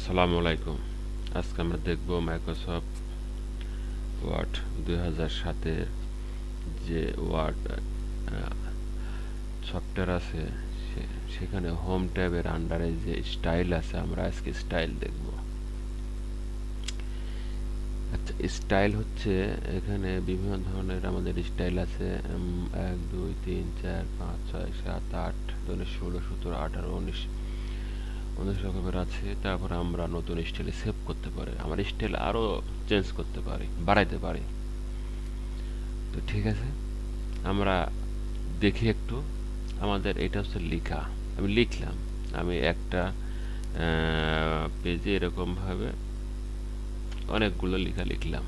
আসসালামু আলাইকুম। আজকে আমরা দেখব মাইক্রোসফট ওয়ার্ড 2007-এর যে ওয়ার্ড সফটওয়্যার আছে সেখানে হোম ট্যাবের আন্ডারে যে স্টাইল আছে, আমরা আজকে স্টাইল দেখব। আচ্ছা, স্টাইল হচ্ছে এখানে বিভিন্ন ধরনের আমাদের স্টাইল আছে। 1 2 3 4 5 6 7 8 16 17 18 19 রকমের আছে। তারপর আমরা নতুন স্টাইলে সেভ করতে পারি, আমার স্টাইল আরো চেঞ্জ করতে পারি, বাড়াইতে পারি। তো ঠিক আছে, আমরা দেখি একটু। আমাদের এটা হচ্ছে লেখা, আমি লিখলাম, আমি একটা পেজে এরকম ভাবে অনেকগুলো লেখা লিখলাম।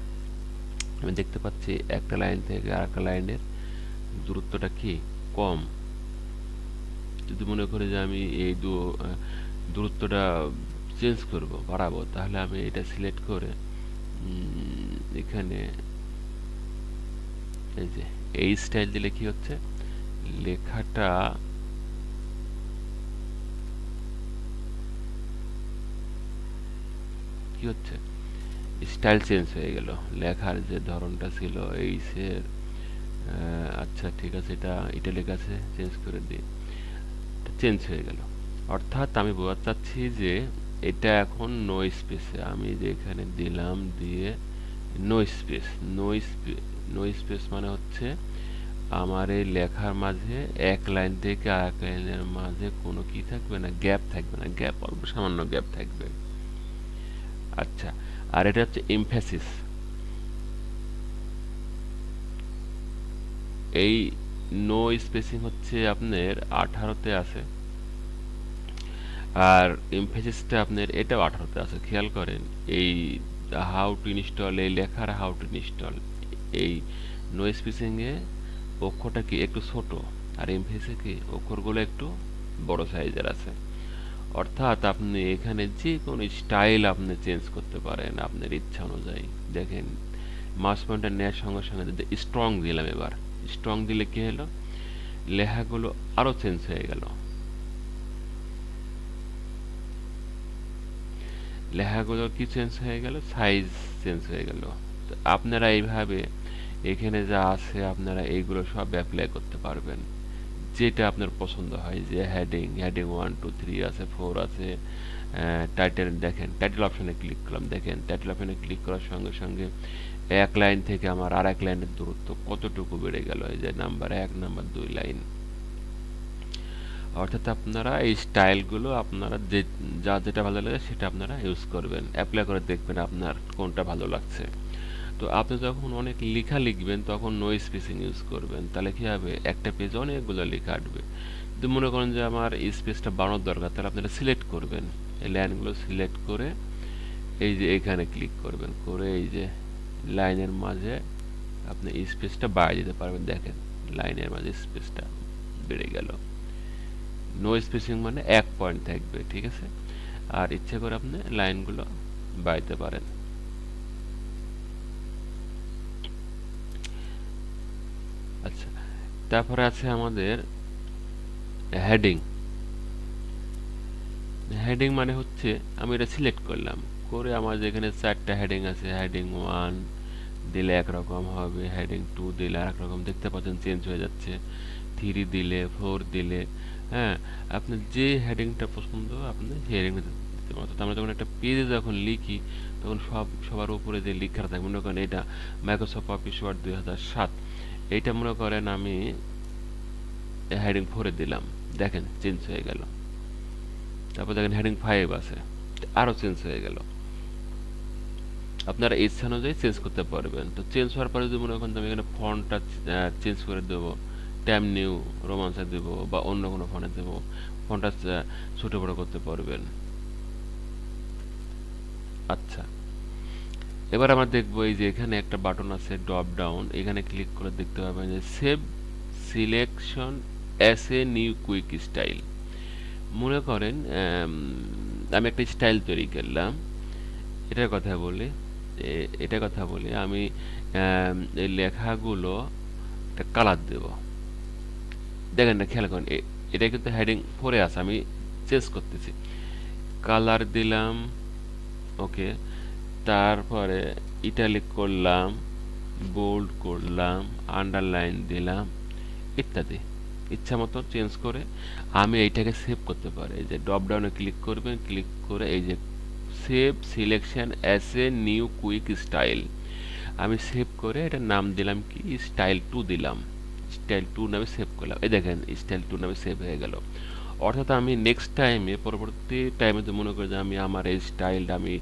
আমি দেখতে পাচ্ছি একটা লাইন থেকে আরেকটা লাইনের দূরত্বটা কি কম। যদি মনে করি যে আমি এই দূরত্বটা চেঞ্জ করব, বাড়াবো, তাহলে আমি এটা সিলেক্ট করে এখানে এই যে এই স্টাইল দিলে কি হচ্ছে, লেখাটা কি হচ্ছে, স্টাইল চেঞ্জ হয়ে গেল। লেখার যে ধরনটা ছিল এই সে আচ্ছা ঠিক আছে, এটা ইটালিক আছে, চেঞ্জ করে দিই, চেঞ্জ হয়ে গেল। অর্থাৎ আমি বোঝাতে চাচ্ছি যে এটা এখন নো স্পেসে, আমি যে এখানে দিলাম, দিয়ে নো স্পেস। নো স্পেস মানে হচ্ছে আমার এই লেখার মাঝে এক লাইন থেকে আরেক লাইনের মাঝে কোনো কি থাকবে না, গ্যাপ থাকবে না, গ্যাপ অল্প সামান্য গ্যাপ থাকবে। আচ্ছা, আর এটা হচ্ছে এমফ্যাসিস। এই নো স্পেসিং হচ্ছে আপনার 18-তে আছে, আর এমফ্যাসিসটা আপনার এটাও 18-তে আছে। খেয়াল করেন, এই হাউ টু ইনস্টল, এই লেখার হাউ টু ইনস্টল, এই নো স্পেসিং এ অক্ষরটা কি একটু ছোট, আর এমফ্যাসিসে কি অক্ষরগুলো একটু বড় সাইজের আছে। অর্থাৎ আপনি এখানে যে কোনো স্টাইল আপনি চেঞ্জ করতে পারেন আপনার ইচ্ছা অনুযায়ী। দেখেন, মাউস পয়েন্টার নেওয়ার সঙ্গে সঙ্গে যদি স্ট্রং দিলাম, এবার স্ট্রং দিলে কি হলো, লেখাগুলো আরো চেঞ্জ হয়ে গেল, লেখাগুলো কি চেঞ্জ হয়ে গেল, সাইজ চেঞ্জ হয়ে গেল। আপনারা এইভাবে এখানে যা আছে আপনারা এইগুলো সব অ্যাপ্লাই করতে পারবেন, যেটা আপনার পছন্দ হয়। যে হেডিং 1 2 3 আছে, 4 আছে, টাইটেল, দেখেন টাইটেল অপশনে ক্লিক করলাম, দেখেন টাইটেল অপশনে ক্লিক করার সঙ্গে সঙ্গে এক লাইন থেকে আমার আর এক লাইনের দূরত্ব কতটুকু বেড়ে গেল, এই যে নাম্বার 1 নাম্বার 2 লাইন। অর্থাৎ আপনারা এই স্টাইলগুলো আপনারা যেটা ভালো লাগে সেটা আপনারা ইউজ করবেন, অ্যাপ্লাই করে দেখবেন আপনার কোনটা ভালো লাগছে। তো আপনি যখন অনেক লেখা লিখবেন তখন নো স্পেসিং ইউজ করবেন, তাহলে কি হবে, একটা পেজে অনেকগুলো লেখা আসবে। যদি মনে করেন যে আমার স্পেসটা বাড়ানোর দরকার, তাহলে আপনারা সিলেক্ট করবেন, এই লাইনগুলো সিলেক্ট করে এই যে এখানে ক্লিক করবেন, করে এই যে লাইনের মাঝে আপনি স্পেসটা বাড়িয়ে দিতে পারবেন। দেখেন লাইনের মাঝে স্পেসটা বেড়ে গেল। নো স্পেসিং মানে 1 পয়েন্ট থাকবে, ঠিক আছে। আর ইচ্ছে করে আপনি লাইনগুলো বাড়াইতে পারেন। আচ্ছা, তারপরে আছে আমাদের হেডিং। হেডিং মানে হচ্ছে আমি এটা সিলেক্ট করলাম, করে আমার যেখানে 4টা হেডিং আছে, হেডিং 1 দিলে একরকম হবে, হেডিং 2 দিলে আরেক রকম, দেখতে পাচ্ছেন চেঞ্জ হয়ে যাচ্ছে, 3 দিলে, 4 দিলে, হ্যাঁ, আপনার যে হেডিংটা পছন্দ আপনি সেই হেডিংটা দিতে পারেন। অর্থাৎ আমরা যখন একটা পেজে যখন লিখি তখন সবার উপরে যে লেখাটা থাকে, মনে করেন এটা মাইক্রোসফট অফিস ওয়ার্ড 2007, এইটা মনে করেন আমি হেডিং 4 দিলাম, দেখেন চেঞ্জ হয়ে গেল। তারপর দেখেন হেডিং 5 আছে, আরো চেঞ্জ হয়ে গেল। আপনারা ইচ্ছা অনুযায়ী চেঞ্জ করতে পারবেন। তো চেঞ্জ হওয়ার পরে যদি মনে করেন আমি এখানে ফন্টটা চেঞ্জ করে দেবো, ট্যাম নিউ রোমান্সে দেবো বা অন্য কোনো ফন্টে দেবো, ফন্টটা ছোট বড় করতে পারবেন। আচ্ছা, এবার আমরা দেখবো এই যে এখানে একটা বাটন আছে ড্রপ ডাউন, এখানে ক্লিক করে দেখতে পাবেন যে save selection as a new quick style. মনে করেন আমি একটা স্টাইল তৈরি করলাম, এটার কথা বলি আমি এই লেখাগুলো একটা কালার দেব। দেখেন না, খেয়াল করেন, এটা কিন্তু হেডিং 4-এ আছে, আমি চেঞ্জ করতেছি, কালার দিলাম ওকে, তারপরে ইটালিক করলাম, বোল্ড করলাম, আন্ডারলাইন দিলাম ইত্যাদি। ইচ্ছা মতো চেঞ্জ করে আমি এইটাকে সেভ করতে পারি। এই যে ড্রপ ডাউনে ক্লিক করবেন, ক্লিক করে এই যে save selection as a new quick style, আমি সেভ করে এটার নাম দিলাম কি, স্টাইল 2 দিলাম। স্টাইল 2 নামে সেভ করলাম। এই দেখেন স্টাইল 2 নামে সেভ হয়ে গেল। অর্থাৎ আমি নেক্সট টাইমে, পরবর্তী টাইমে তো মনে করি যে আমি আমার এই স্টাইলটা আমি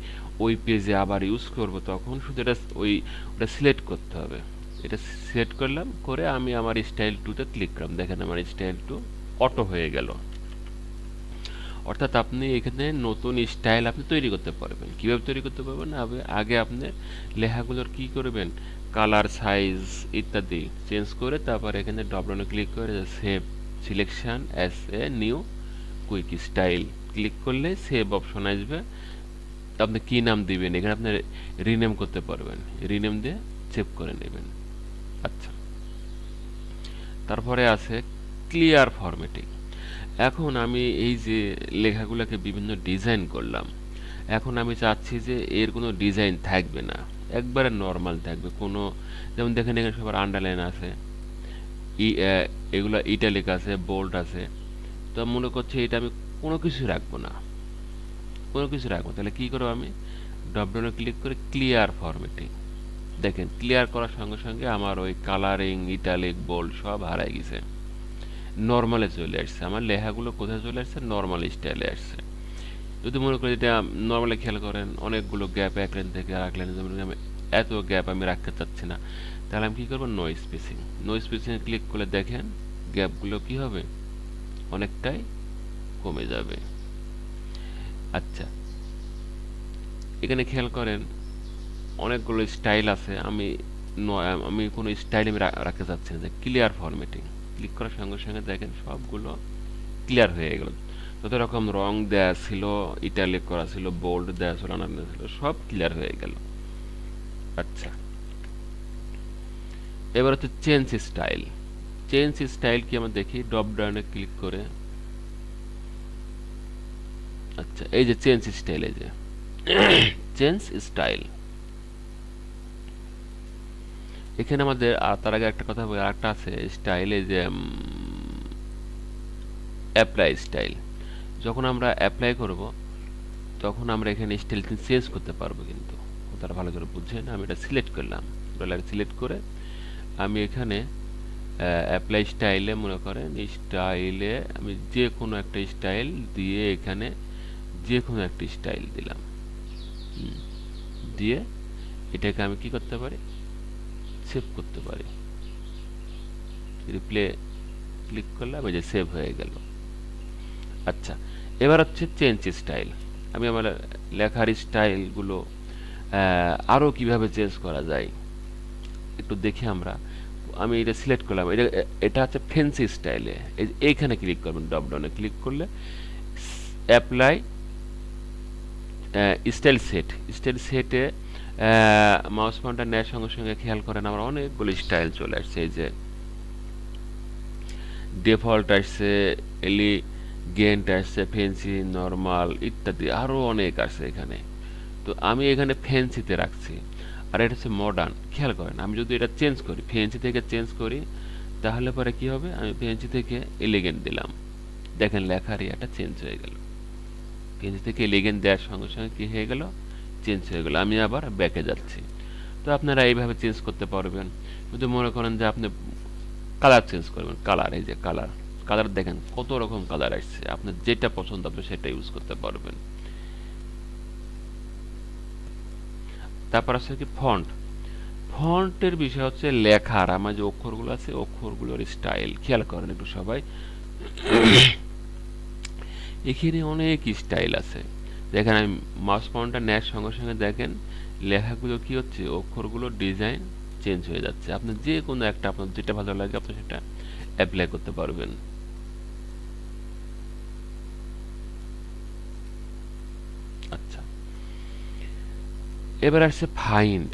ওই পেজে আবার ইউজ করব, তখন শুধু এটা ওটা সিলেক্ট করতে হবে। এটা সিলেক্ট করলাম, করে আমি আমার স্টাইল 2তে ক্লিক করলাম। দেখেন আমার স্টাইল 2 অটো হয়ে গেল। অর্থাৎ আপনি এখানে নতুন স্টাইল আপনি তৈরি করতে পারবেন। কিভাবে তৈরি করতে পারবেন? আগে আপনি লেখাগুলোর কি করবেন, কালার, সাইজ ইত্যাদি চেঞ্জ করে তারপর এখানে ড্রপ ডাউনে ক্লিক করে save selection as a new quick style click করলে সেভ অপশন আসবে। আপনি কি নাম দিবেন, এখানে আপনি রিনেম করতে পারবেন, রিনেম দিয়ে সেভ করে নেবেন। আচ্ছা, তারপরে আছে ক্লিয়ার ফরম্যাটিং। এখন আমি এই যে লেখাগুলোকে বিভিন্ন ডিজাইন করলাম, এখন আমি চাচ্ছি যে এর কোনো ডিজাইন থাকবে না, একবারে নর্মাল থাকবে। কোনো, যেমন দেখেন এখানে সবার আন্ডারলাইন আছে, এগুলো ইটালিক আছে, বোল্ড আছে। তো মনে করছি এটা আমি কোনো কিছু রাখবো না, কোনো কিছু রাখবো। তাহলে কি করবো, আমি ড্রপ ডাউনে ক্লিক করে ক্লিয়ার ফরম্যাটিং। দেখেন ক্লিয়ার করার সঙ্গে সঙ্গে আমার ওই কালারিং, ইটালিক, বোল্ড সব হারাই গেছে, নর্মালে চলে আসছে। আমার লেখাগুলো কোথায় চলে আসছে, নর্মাল স্টাইলে আসছে। যদি মনে করি এটা নর্মালি খেয়াল করেন অনেকগুলো গ্যাপ এক লাইন থেকে আর এক লাইনে, যেমন আমি এত গ্যাপ আমি রাখতে চাচ্ছি না, তাহলে আমি কী করবো, নো স্পেসিং। নো স্পেসিংয়ে ক্লিক করলে দেখেন গ্যাপগুলো কী হবে, অনেকটাই কমে যাবে। আচ্ছা, এখানে খেয়াল করেন অনেকগুলো স্টাইল আছে, আমি কোনো স্টাইল আমি রাখতে চাচ্ছি না, যে ক্লিয়ার ফরম্যাটিং ক্লিক করার সঙ্গে সঙ্গে দেখেন সবগুলো ক্লিয়ার হয়ে গেল। যত রকম রং দেয়া ছিল, ইটালিক করা ছিল, বোল্ড দেয়া ছিল, আনারনা ছিল, সব ক্লিয়ার হয়ে গেল। আচ্ছা, এবার হচ্ছে চেঞ্জ স্টাইল। চেঞ্জ স্টাইল কি আমরা দেখি, ড্রপ ডাউনে ক্লিক করে। আচ্ছা, এই যে চেঞ্জ স্টাইল, এই যে চেঞ্জ স্টাইল, এখানে আমাদের তার আগে একটা কথা বলি, আরেকটা আছে স্টাইল, এই যে অ্যাপ্লাই স্টাইল। যখন আমরা অ্যাপ্লাই করব তখন আমরা এখানে স্টাইল চেঞ্জ করতে পারবো, কিন্তু তারা ভালো করে বুঝছেন। আমি এটা সিলেক্ট করলাম, সিলেক্ট করে আমি এখানে অ্যাপ্লাই স্টাইলে, মনে করেন স্টাইলে আমি যে কোনো একটা স্টাইল দিয়ে, এখানে যে কোনো একটা স্টাইল দিলাম, দিয়ে এটাকে আমি কি করতে পারি, সেভ করতে পারি। রিপ্লে ক্লিক করলাম, এই যে সেভ হয়ে গেল। আচ্ছা, এবার হচ্ছে চেঞ্জ স্টাইল। আমি আমার লেখার স্টাইলগুলো আরও কিভাবে চেঞ্জ করা যায় একটু দেখি আমরা। আমি এটা সিলেক্ট করলাম, এটা হচ্ছে ফ্যান্সি স্টাইলে। এইখানে ক্লিক করবেন, ড্রপ ডাউনে ক্লিক করলে অ্যাপ্লাই স্টাইল সেট। স্টাইল সেটে মাউস পয়েন্টার নেওয়ার সঙ্গে সঙ্গে খেয়াল করেন আমার অনেকগুলো স্টাইল চলে আসছে। এই যে ডিফল্ট আসছে, এলিগেন্ট আসছে, ফ্যান্সি, নর্মাল ইত্যাদি আরও অনেক আছে এখানে। তো আমি এখানে ফ্যান্সিতে রাখছি, আর এটা হচ্ছে মডার্ন। খেয়াল করেন আমি যদি এটা চেঞ্জ করি, ফ্যান্সি থেকে চেঞ্জ করি, তাহলে পরে কি হবে, আমি ফ্যান্সি থেকে এলিগেন্ট দিলাম, দেখেন লেখার এটা চেঞ্জ হয়ে গেল। ফ্যান্সি থেকে এলিগেন্ট দেওয়ার সঙ্গে সঙ্গে কি হয়ে গেল, চেঞ্জ হয়ে গেল। আমি আবার ব্যাকে যাচ্ছি। তো আপনারা এইভাবে চেঞ্জ করতে পারবেন। যদি মনে করেন যে আপনি কালার চেঞ্জ করবেন, কালার, এই যে কালার দেখেন কত রকম কালার আসছে, আপনার যেটা পছন্দ আপনি সেটা ইউজ করতে পারবেন। তারপর আছে কি ফন্ট। ফন্টের বিষয় হচ্ছে লেখার আমার যে অক্ষরগুলো আছে, অক্ষরগুলোর স্টাইল খেয়াল করেন একটু সবাই। এখানে অনেক স্টাইল আছে, দেখেন আমি মাউস পয়েন্টার নেওয়ার সঙ্গে সঙ্গে দেখেন লেখাগুলো কি হচ্ছে, অক্ষরগুলোর ডিজাইন চেঞ্জ হয়ে যাচ্ছে। আপনি যে কোনো একটা, আপনার যেটা ভালো লাগে আপনি সেটা অ্যাপ্লাই করতে পারবেন। আচ্ছা, এবার আসছে ফাইন্ড।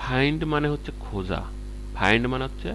ফাইন্ড মানে হচ্ছে খোঁজা, ফাইন্ড মানে হচ্ছে